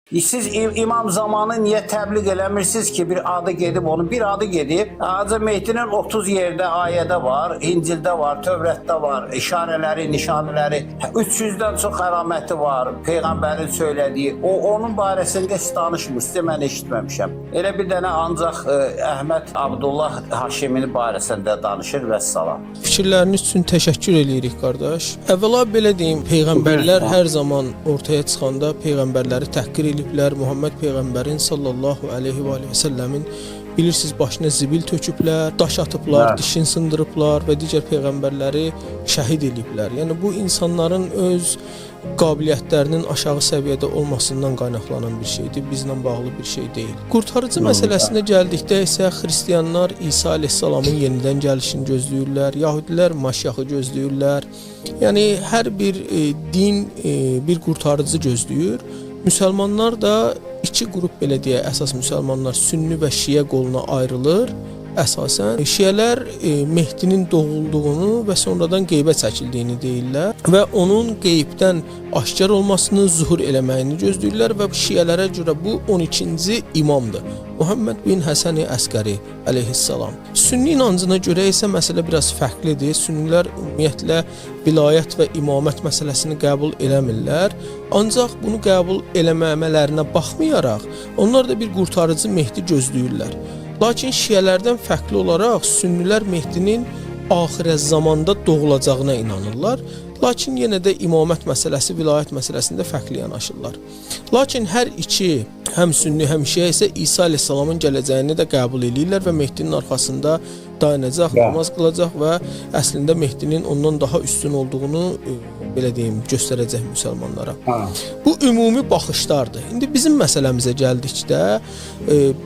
Siz imam zamanı niyə təbliğ eləmirsiniz ki, bir adı gedib onun, bir adı gedib. Hacı Mehdinin 30 yerdə ayədə var, İncildə var, Tövrətdə var, işarələri, nişanələri, 300-dən çox əlaməti var, Peyğəmbərin söylədiyi. Onun barəsində heç danışmırsınız, mən eşitməmişəm. Elə bir dənə ancaq Əhməd Abdullah Haşiminin barəsində danışır və salam. Fikirləriniz üçün təşəkkür edirik, qardaş. Əvvəla belə deyim, Peyğəmbərlər hər zaman ortaya çıxanda Peyğəmbərləri təhqir eliblər. Muhammed Peyğəmbərin sallallahu aleyhi və səlləmin bilirsiniz başına zibil töküblər, daş atıblar, dişini sındırıblar və digər Peyğəmbərləri şəhid eliblər. Yəni bu insanların öz qabiliyyətlərinin aşağı səviyyədə olmasından qaynaqlanan bir şeydir, bizlə bağlı bir şey deyil. Qurtarıcı məsələsinə gəldikdə isə xristianlar İsa əleyhissalamın yenidən gəlişini gözləyirlər, yahudilər Maşiyahı gözləyirlər. Yəni hər bir din bir qurtarıcı gözləyir. Müsəlmanlar da iki qrup belə deyə, əsas müsəlmanlar Sünni və Şiə qoluna ayrılır. Əsasən Şiələr Mehdinin doğulduğunu və sonradan qeybə çəkildiyini deyirlər və onun qeybdən aşkar olmasını, zuhur eləməyini gözləyirlər və Şiələrə görə bu 12-ci imamdır. Muhammed bin Həsən Əskəri əleyhissalam. Sünni inancına görə isə məsələ biraz fərqlidir. Sünnilər ümumiyyətlə vilayət və imamət məsələsini qəbul eləmirlər. Ancaq bunu qəbul eləməmələrinə baxmayaraq, onlar da bir qurtarıcı Mehdi gözləyirlər. Lakin Şiələrdən fərqli olaraq Sünnilər Mehdinin axirə zamanda doğulacağına inanırlar. Lakin yenə də imamət məsələsi, vilayət məsələsində fərqli yanaşırlar. Lakin hər iki, həm Sünni, həm Şiə isə İsa əleyhissalamın gələcəyini də qəbul edirlər və Mehdinin arxasında dayanacaq, namaz qılacaq və əslində Mehdinin ondan daha üstün olduğunu belə deyim, göstərəcək müsəlmanlara. Bu ümumi baxışlardır. İndi bizim məsələmizə gəldikdə,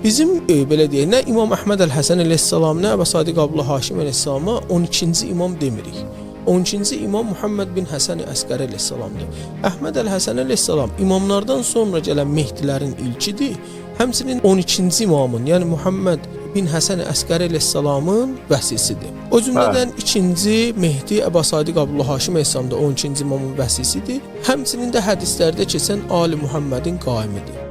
bizim belə deyək, nə İmam Əhməd Əl-Həsən əleyhissalam, nə Əbu Sadiq Abdullah Haşim əleyhissalama 12-ci imam demirik. 12-ci imam Muhammed bin Həsən Əskəri əleyhissalamdır. Əhməd Əl-Həsən əleyhissalam imamlardan sonra gələn Mehdilərin ilkidir. Həmçinin 12-ci imamın, yəni Muhammed bin Həsən Əskəri əleyhissalamın vəsisidir. O cümlədən ikinci Mehdi Əbu Sadiq Abdullah Haşim əleyhissalam da 12-ci imamın vəsisidir. Həmçinin də hədislərdə keçən Ali Muhammedin qaimidir.